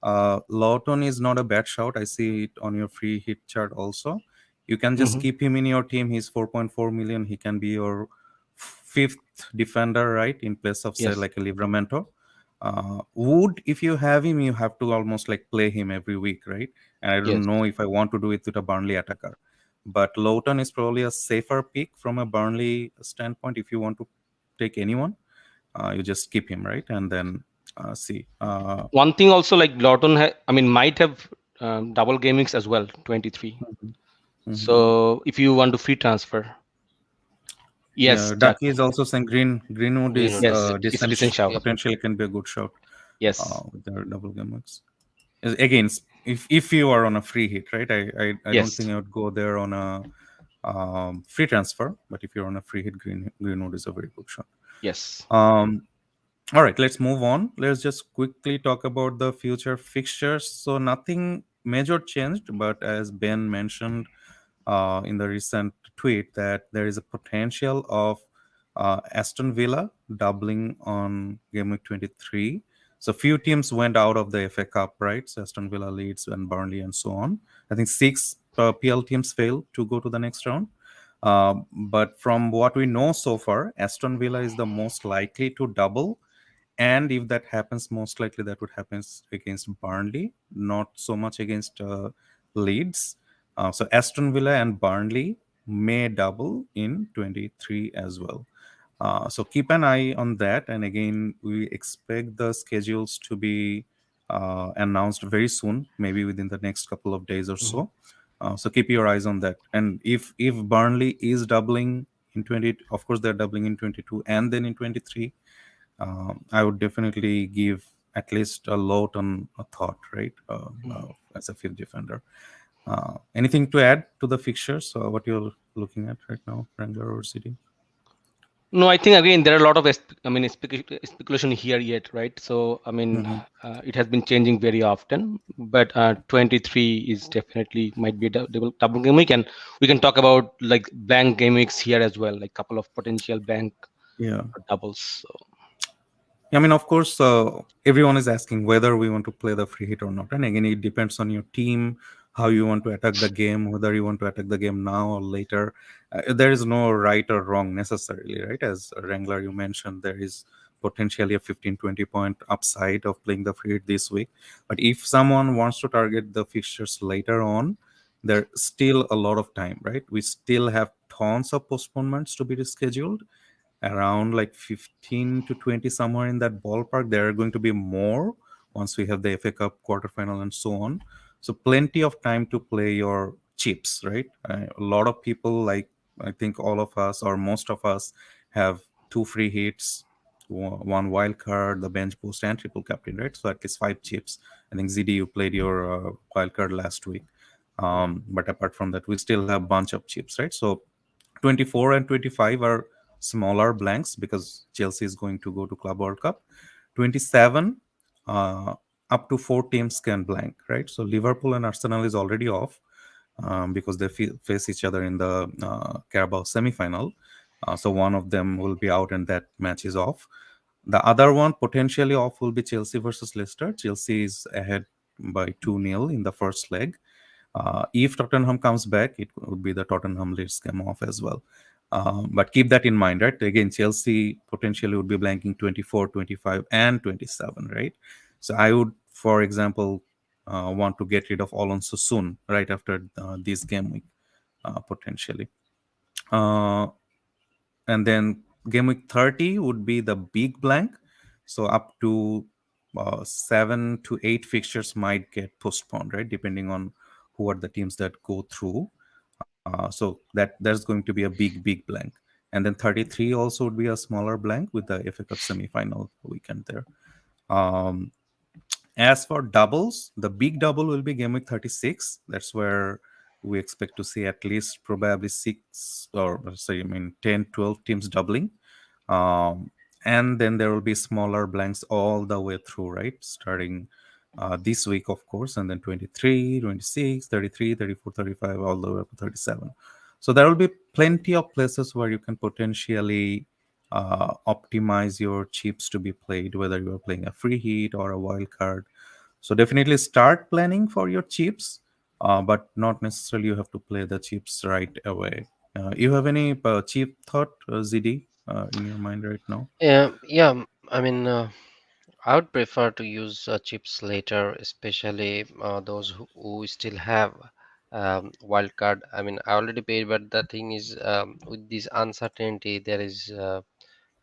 S1: Lawton is not a bad shout. I see it on your free hit chart also. You can just keep him in your team. He's 4.4 million. He can be your fifth defender, right? In place of, say,
S2: Yes.
S1: like a Livramento. Wood, if you have him, you have to almost like play him every week, right? And I
S2: Yes.
S1: don't know if I want to do it with a Burnley attacker. But Lowton is probably a safer pick from a Burnley standpoint. If you want to take anyone, you just keep him, right? And then see.
S2: One thing also, like Lawton, might have double gamings as well, 23. So if you want to free transfer. Yes,
S1: Yeah,
S2: Jack.
S1: Ducky is also saying Greenwood is
S3: Greenwood,
S2: Yes, it's a
S1: decent
S2: decent shout.
S3: yep.
S1: potentially can be a good shot
S2: Yes,
S1: with their double game weeks. Again, if you are on a free hit, right? I don't think
S2: yes,
S1: I would go there on a free transfer, but if you're on a free hit, Greenwood is a very good shot.
S2: yes.
S1: Um, all right, let's move on. Let's just quickly talk about the future fixtures. So nothing major changed, but as Ben mentioned in the recent tweet, that there is a potential of Aston Villa doubling on Game Week 23. So few teams went out of the FA Cup, right? So Aston Villa, Leeds, and Burnley, and so on. I think six PL teams failed to go to the next round. But from what we know so far, Aston Villa is the most likely to double, and if that happens, most likely that would happen against Burnley, not so much against Leeds. So Aston Villa and Burnley may double in 23 as well. So keep an eye on that. And again, we expect the schedules to be announced very soon, maybe within the next couple of days or
S2: Mhm.
S1: so. So keep your eyes on that. And if Burnley is doubling in 20, of course they're doubling in 22 and then in 23, I would definitely give at least a lot on a thought, right?
S2: Mhm.
S1: As a fifth defender. Anything to add to the fixtures? What you're looking at right now, Wrangler or City?
S2: No, I think again there are a lot of speculation here yet, right? So I mean,
S1: Hmm.
S2: it has been changing very often, but 23 is definitely might be a double game week, and we can talk about like blank game weeks here as well, like couple of potential blank
S1: Yeah.
S2: doubles. So,
S1: I mean, of course, everyone is asking whether we want to play the free hit or not. And again, it depends on your team, how you want to attack the game, whether you want to attack the game now or later. There is no right or wrong necessarily, right? As Wrangler, you mentioned, there is potentially a 15-20 point upside of playing the free hit this week. But if someone wants to target the fixtures later on, there's still a lot of time, right? We still have tons of postponements to be rescheduled, around like 15 to 20, somewhere in that ballpark. There are going to be more once we have the FA Cup quarterfinal and so on. So plenty of time to play your chips, right? A lot of people, like I think all of us or most of us, have two free hits, one wild card, the bench boost, and triple captain, right? So at least five chips. I think ZD, you played your wild card last week. But apart from that, we still have bunch of chips, right? So 24 and 25 are smaller blanks because Chelsea is going to go to Club World Cup. 27, uh, up to four teams can blank, right? So Liverpool and Arsenal is already off because they face each other in the Carabao semi-final. So one of them will be out and that match is off. The other one potentially off will be Chelsea versus Leicester. Chelsea is ahead by 2-0 in the first leg. If Tottenham comes back, it would be the Tottenham Leeds game off as well. But keep that in mind, right? Again, Chelsea potentially would be blanking 24, 25, and 27, right? So I would, for example, want to get rid of Alonso soon, right after this game week, potentially. Uh, and then game week 30 would be the big blank. So up to 7 to 8 fixtures might get postponed, right? Depending on who are the teams that go through. So that's going to be a big blank. And then 33 also would be a smaller blank with the FA Cup semi-final weekend there. Um, as for doubles, the big double will be game week 36. That's where we expect to see at least probably six, or say, I mean, 10, 12 teams doubling. Um, and then there will be smaller blanks all the way through, right? Starting this week, of course, and then 23, 26, 33, 34, 35, all the way up to 37. So there will be plenty of places where you can potentially optimize your chips to be played, whether you are playing a free hit or a wild card. So definitely start planning for your chips, but not necessarily you have to play the chips right away. You have any chip thought, ZD, in your mind right now?
S3: Yeah. I mean, I would prefer to use chips later, especially those who still have wildcard. I mean, I already paid, but the thing is, with this uncertainty, there is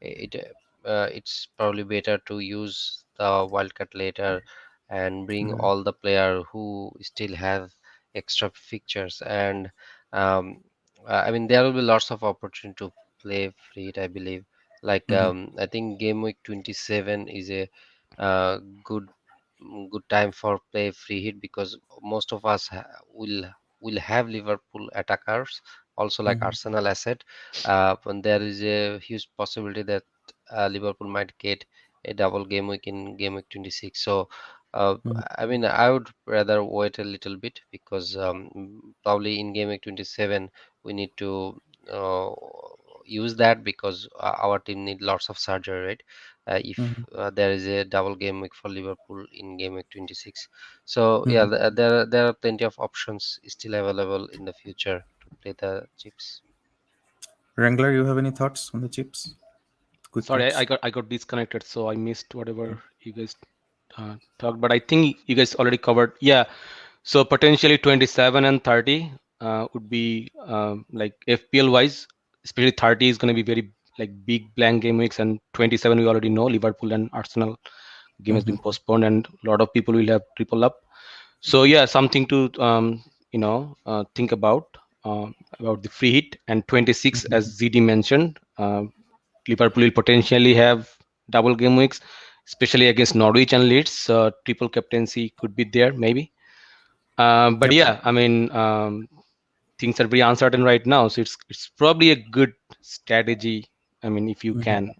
S3: it. It's probably better to use the wildcard later and bring
S1: Right.
S3: all the player who still have extra fixtures. And um, I mean, there will be lots of opportunity to play free hit, I believe. Like
S1: Hmm.
S3: I think game week 27 is a good good time for play free hit, because most of us will have Liverpool attackers, also like
S1: Hmm.
S3: Arsenal asset. And there is a huge possibility that Liverpool might get a double game week in game week 26. So I mean, I would rather wait a little bit, because probably in game week 27 we need to uh, use that, because our team need lots of surgery, right? If
S1: Hmm.
S3: there is a double game week for Liverpool in game week 26. So yeah,
S1: Hmm.
S3: there are plenty of options still available in the future to play the chips.
S1: Wrangler, you have any thoughts on the chips? Quick
S2: Sorry,
S1: thoughts.
S2: I got disconnected, so I missed whatever you guys talked. But I think you guys already covered. Yeah. So potentially 27 and 30 would be like FPL wise, especially 30 is going to be very like big blank game weeks, and 27 we already know Liverpool and Arsenal game has
S1: Hmm.
S2: been postponed, and a lot of people will have triple up. So yeah, something to think about the free hit. And 26,
S1: Hmm.
S2: as ZD mentioned, Liverpool will potentially have double game weeks, especially against Norwich and Leeds. Triple captaincy could be there maybe. But
S1: Yep.
S2: yeah, I mean, things are very uncertain right now, so it's probably a good strategy. I mean, if you
S1: Hmm.
S2: can,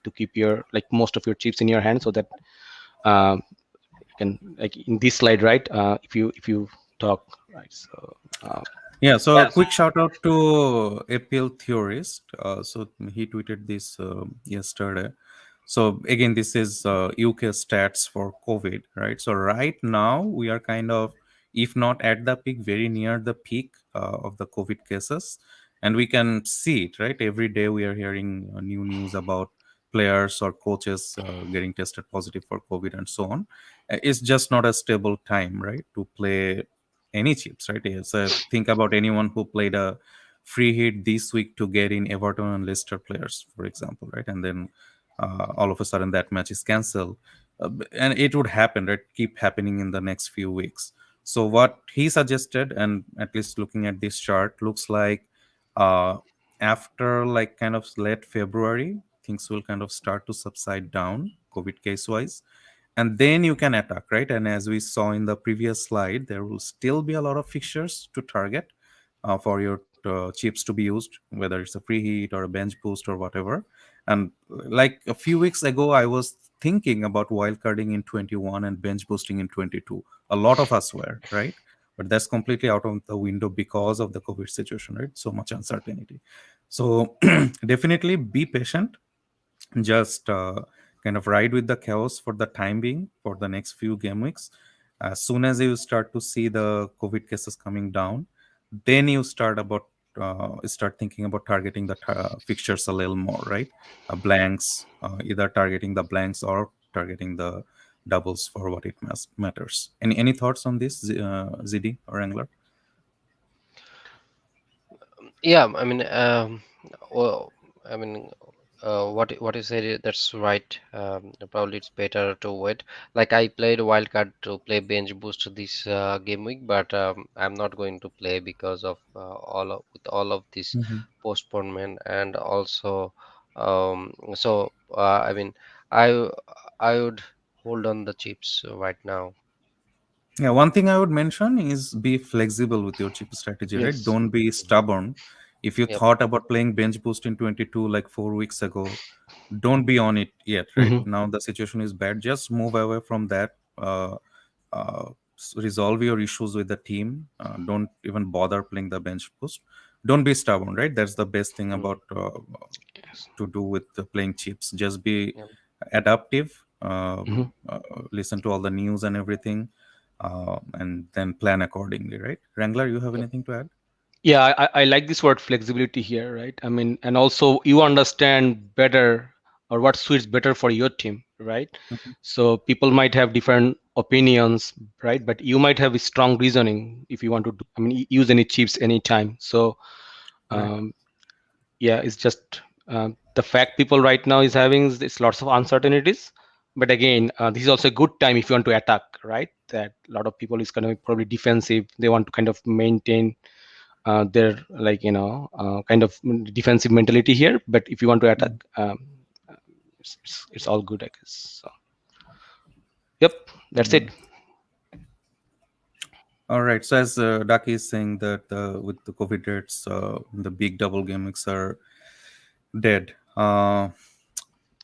S2: to keep your like most of your chips in your hand, so that um, you can, like in this slide, right? If you talk, right? So
S1: Yeah, so
S2: yes.
S1: quick shout out to APL Theorist. So he tweeted this yesterday. So again, this is UK stats for COVID, right? So right now we are kind of, if not at the peak, very near the peak of the COVID cases, and we can see it, right? Every day we are hearing new news about players or coaches getting tested positive for COVID and so on. It's just not a stable time, right, to play any chips, right? Yeah, so think about anyone who played a free hit this week to get in Everton and Leicester players, for example, right? And then all of a sudden that match is cancelled. And it would happen, right? Keep happening in the next few weeks. So what he suggested, and at least looking at this chart, looks like uh, after like kind of late February, things will kind of start to subside down, COVID case wise, and then you can attack, right? And as we saw in the previous slide, there will still be a lot of fixtures to target for your chips to be used, whether it's a free hit or a bench boost or whatever. And like a few weeks ago, I was thinking about wildcarding in 21 and bench boosting in 22. A lot of us were, right? But that's completely out of the window because of the COVID situation, right? So much uncertainty. So definitely be patient, just kind of ride with the chaos for the time being for the next few game weeks. As soon as you start to see the COVID cases coming down, then you start thinking about targeting the fixtures a little more, right? Blanks, either targeting the blanks or targeting the doubles for what it matters. Any thoughts on this, ZD or Angler?
S3: Yeah, I mean, well, I mean, what you said, that's right. Probably it's better to wait. Like I played wildcard to play bench boost this game week, but I'm not going to play because of all of this
S1: Mhm.
S3: postponement. And also, I mean, I I would hold on the chips right now.
S1: Yeah, one thing I would mention is be flexible with your chip strategy, right?
S2: Yes.
S1: Don't be
S3: Mhm.
S1: stubborn. If you
S3: Yep.
S1: thought about playing bench boost in 22 like 4 weeks ago, don't be on it yet, right?
S2: Hmm.
S1: Now the situation is bad. Just move away from that. Resolve your issues with the team. Don't even bother playing the bench boost. Don't be stubborn, right? That's the best thing
S3: Mm.
S1: about to do with playing chips. Just be
S3: Yep.
S1: adaptive.
S2: Hmm.
S1: Listen to all the news and everything, and then plan accordingly, right? Wrangler, you have
S3: Yep.
S1: anything to add?
S2: Yeah, I like this word flexibility here, right? I mean, and also you understand better or what suits better for your team, right?
S1: Mhm.
S2: So people might have different opinions, right? But you might have a strong reasoning if you want to do, I mean, use any chips anytime. So
S1: Right.
S2: um, yeah, it's just the fact people right now is having is lots of uncertainties. But again, this is also a good time if you want to attack, right? That a lot of people is going to be probably defensive. They want to kind of maintain their kind of defensive mentality here. But if you want to attack, it's all good, I guess. So, yep, that's it.
S1: All right. So as Daki is saying that with the COVID rates, the big double gimmicks are dead.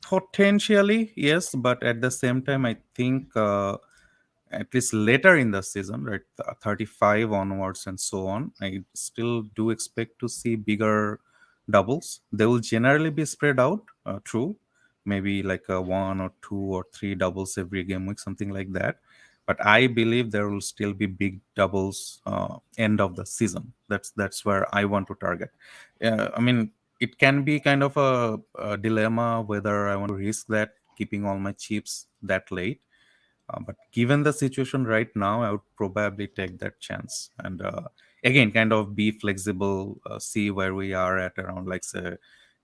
S1: Potentially, yes, but at the same time, I think at least later in the season, right, 35 onwards and so on, I still do expect to see bigger doubles. They will generally be spread out, true, maybe like a one or two or three doubles every game week, something like that. But I believe there will still be big doubles end of the season. That's where I want to target. I mean, it can be kind of a dilemma whether I want to risk that keeping all my chips that late. But given the situation right now, I would probably take that chance and again, kind of be flexible, see where we are at around, like, say,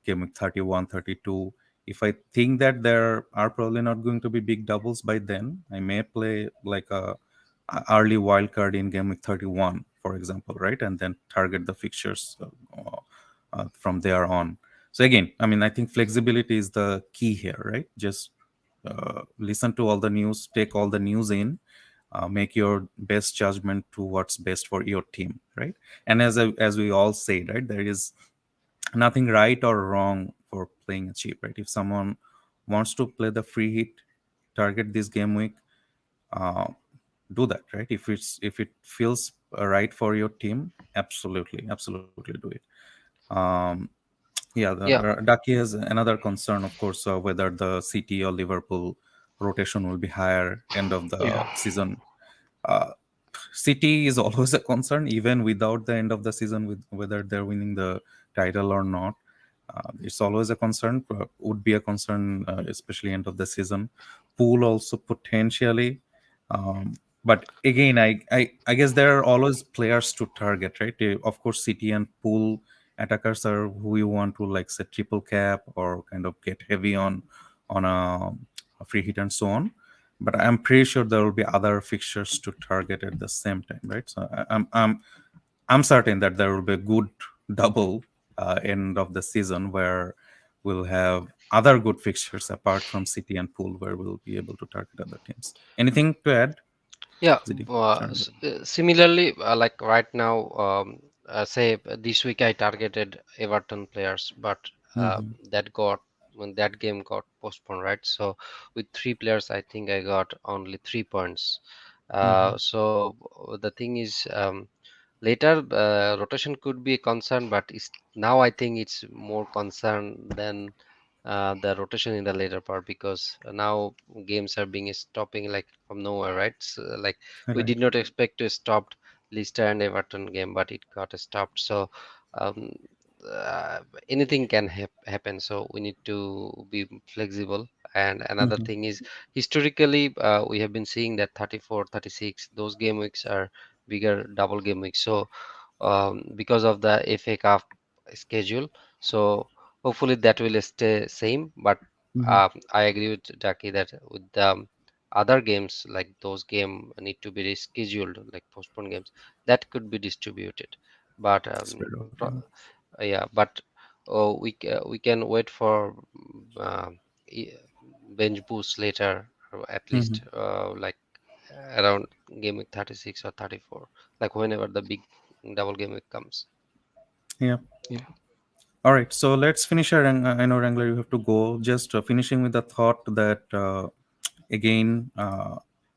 S1: game week 31, 32. If I think that there are probably not going to be big doubles by then, I may play like a early wild card in game week 31, for example, right? And then target the fixtures from there on. So again, I mean, I think flexibility is the key here, right? Just listen to all the news, take all the news in, make your best judgment to what's best for your team, right? And as we all say, right, there is nothing right or wrong for playing a chip, right? If someone wants to play the free hit, target this game week, uh, do that, right? If it feels right for your team, absolutely do it. um, yeah,
S3: Yeah,
S1: Ducky has another concern, of course, whether the City or Liverpool rotation will be higher end of the
S2: Yeah,
S1: season. uh, City is always a concern, even without the end of the season, with whether they're winning the title or not. It's always a concern, would be a concern, especially end of the season. Pool also potentially. But again, I guess there are always players to target, right? Of course, City and Pool attackers are who you want to, like, say, triple cap or kind of get heavy on a free hit and so on. But I'm pretty sure there will be other fixtures to target at the same time, right? So I'm certain that there will be a good double end of the season where we'll have other good fixtures apart from City and Pool, where we'll be able to target other teams. Anything to add,
S3: yeah.
S1: Zidi?
S3: Similarly, like right now, say this week I targeted Everton players, but uh,
S1: Mhm.
S3: that got when that game got postponed, right? So with three players, I think I got only 3 points.
S1: Mhm.
S3: So the thing is, later rotation could be a concern, but it's now I think it's more concern than the rotation in the later part, because now games are being stopping like from nowhere, right? So, like we
S1: Right.
S3: did not expect to stop Leicester and Everton game, but it got stopped. So um, uh, anything can happen. So we need to be flexible. And another
S1: Mhm.
S3: thing is, historically, we have been seeing that 34, 36, those game weeks are bigger double game weeks. So because of the FA Cup schedule, so hopefully that will stay same. But
S1: Mhm.
S3: I agree with Jackie that with the other games, like those game need to be rescheduled, like postponed games, that could be distributed. But
S1: Spread out. Yeah.
S3: yeah, but we can wait for uh, e- bench boost later, or at
S1: Mhm.
S3: least like around game week 36 or 34, like whenever the big double game week comes.
S1: Yeah.
S2: yeah,
S1: All right. So let's finish our. I know, Wrangler, you have to go. Just finishing with the thought that again,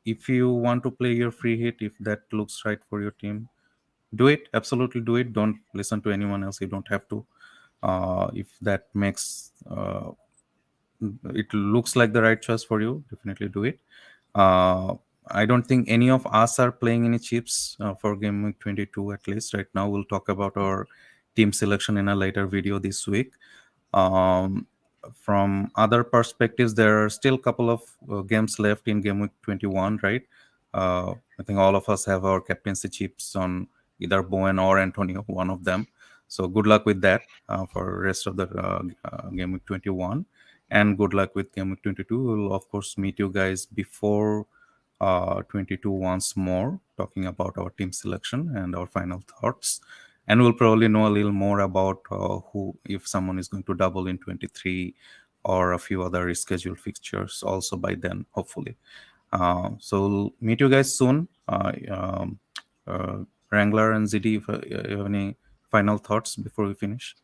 S1: if you want to play your free hit, if that looks right for your team, do it. Absolutely do it. Don't listen to anyone else. You don't have to. If that makes it looks like the right choice for you, definitely do it. uh, I don't think any of us are playing any chips for game week 22, at least right now. We'll talk about our team selection in a later video this week. um, from other perspectives, there are still a couple of games left in game week 21, right? I think all of us have our captaincy chips on either Bowen or Antonio, one of them. So good luck with that for rest of the game week 21, and good luck with game week 22. We'll of course meet you guys before 22 once more, talking about our team selection and our final thoughts. and we'll probably know a little more about who, if someone is going to double in 23, or a few other scheduled fixtures also by then, hopefully. So we'll meet you guys soon. Wrangler and ZD, if you have any final thoughts before we finish?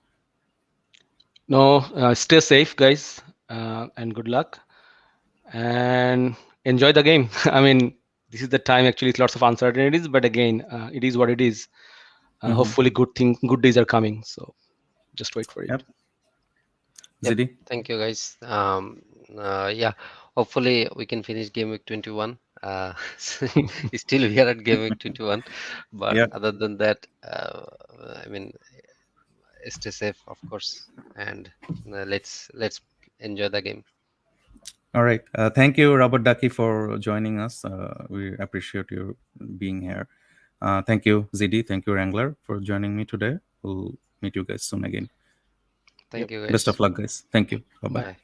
S2: No, stay safe, guys, and good luck, and enjoy the game. I mean, this is the time actually. It's lots of uncertainties, but again, it is what it is. Hopefully, good days are coming. So just wait for it.
S1: Yep.
S3: Yep.
S1: ZD?
S3: Thank you, guys. Yeah, hopefully we can finish game week 21. Still we are at game week 21, but
S1: Yeah.
S3: other than that, I mean, stay safe, of course, and let's enjoy the game.
S1: All right. Thank you, Robert Ducky, for joining us. We appreciate you being here. Thank you, ZD. Thank you, Wrangler, for joining me today. We'll meet you guys soon again.
S3: Thank you, guys.
S1: Best of luck, guys. Thank you. Bye-bye.
S3: Bye.